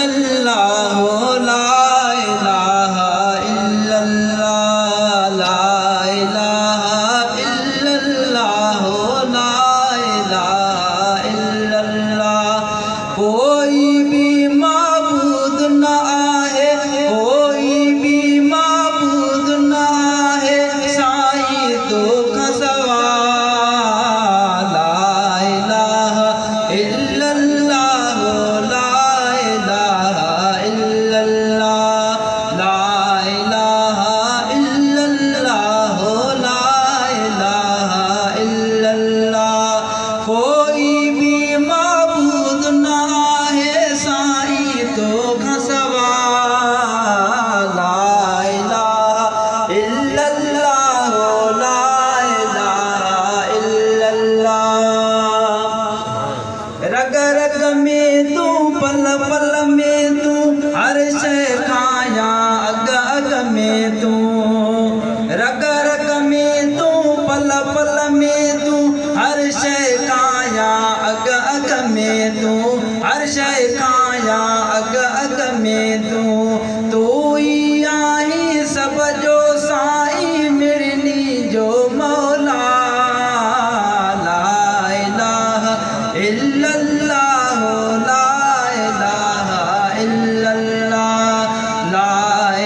इल्लल्लाह ला इलाहा इल्लल्लाह ला इलाहा इल्लल्लाह ला इलाहा इल्लल्लाह कोई भी माबूद न आहे कोई भी माबूद न आहे साईं तो खसवा ला इलाहा इल्लल्लाह ला इलाहा इल्लल्लाह ला इलाहा इल्लल्लाह ला इलाहा इल्लल्लाह कोई भी माबूद न आहे साईं तो खसवा ला इलाहा इल्लल्लाह ला इलाहा इल्लल्लाह रग रग में तू पल पल में तू हर शय खाया अग अग में तू रग रग में तू पल पल में तू हर शय खाया अग अग में तू हर शय खाया अग अग में तू ही आई सब जो साईं मिलनी जो मौला ला इलाहा इल्लल्लाह ला इलाहा इल्लल्लाह ला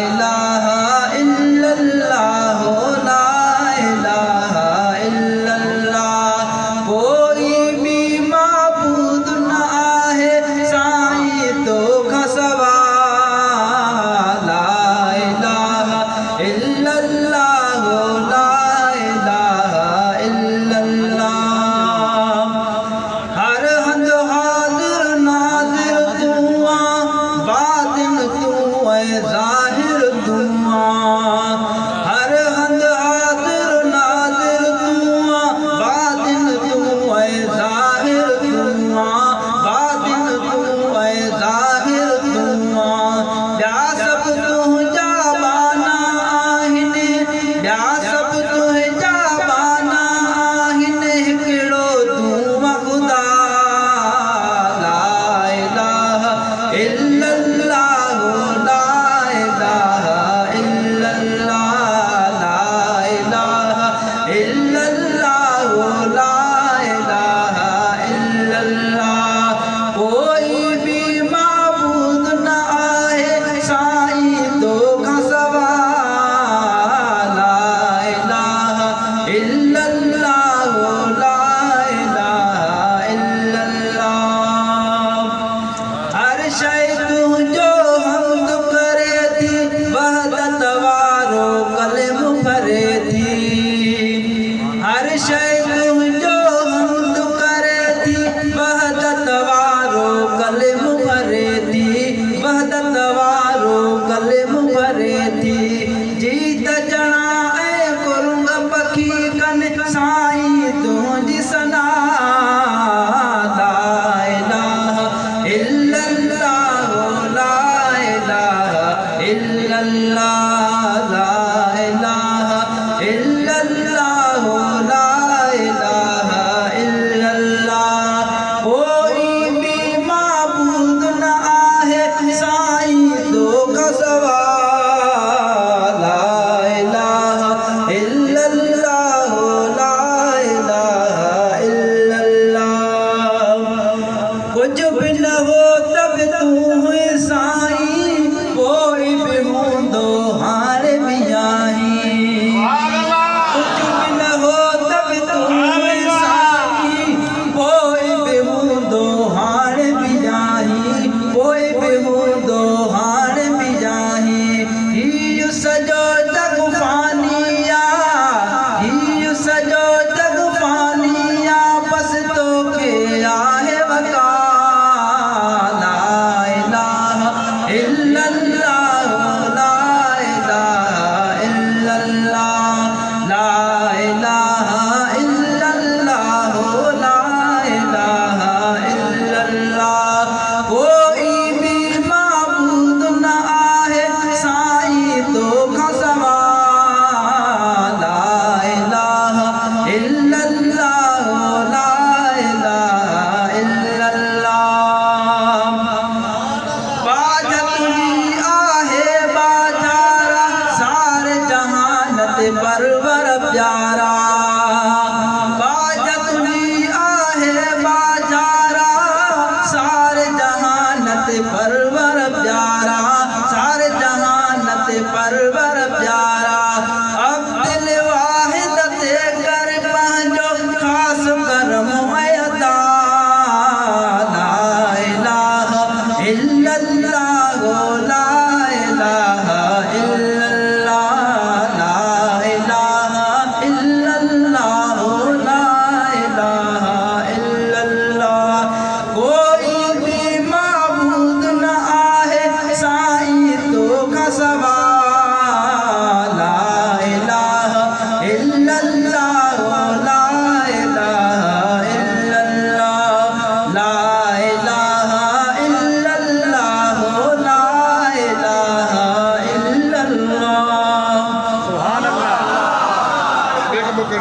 इलाहा इल्लल्लाह ला इलाहा इल्लल्लाह कोई भी माबूद न आहे साईं तो खसवा ला इलाहा इल्लल्लाह ला इलाहा इल्लल्लाह हर हंद हाजिर नाजिर तू आ बातिन तू है जाहिर तू आ हर हंद हाजिर नाजिर तू आ बातिन तू है जाहिर तू आ बातिन तू है जाहिर तू आ ॿिया सभु तुंहिंजा बाना आहिनि ॿिया सभु तुंहिंजा बाना आहिनि हिकिड़ो तूं ख़ुदा ला इलाहा इल्लल्लाह ला इलाहा इल्लल्लाह ला इलाहा इल्लल्लाह ला इलाहा इल्लल्लाह कोई भी माबूद न आहे साईं तो खसवा ला इलाहा इल्लल्लाह ला इलाहा इल्लल्लाह हर शय तुंहिंजो हम्द करे थी वहदत वारो कलम भरे थी हर शय तुंहिंजो हम्द करे थी वहदत वारो कलम भरे थी वहदत वारो कलम भरे थी जीत ॼणा ऐं कुरुंग पखी कन साईं तुंहिंजी सना ला इलाहा इल्लल्लाह ला इलाहा इल्लल्लाह ला इलाहा इल्लल्लाह ला इलाहा इल्लल्लाह कोई भी माबूद न आहे साईं परवर प्यारा, सारे जहानत परवर प्यारा। अब दिल वाहिद ते कर पंहिंजो खास करम अदा। ला इलाहा इल्लल्लाह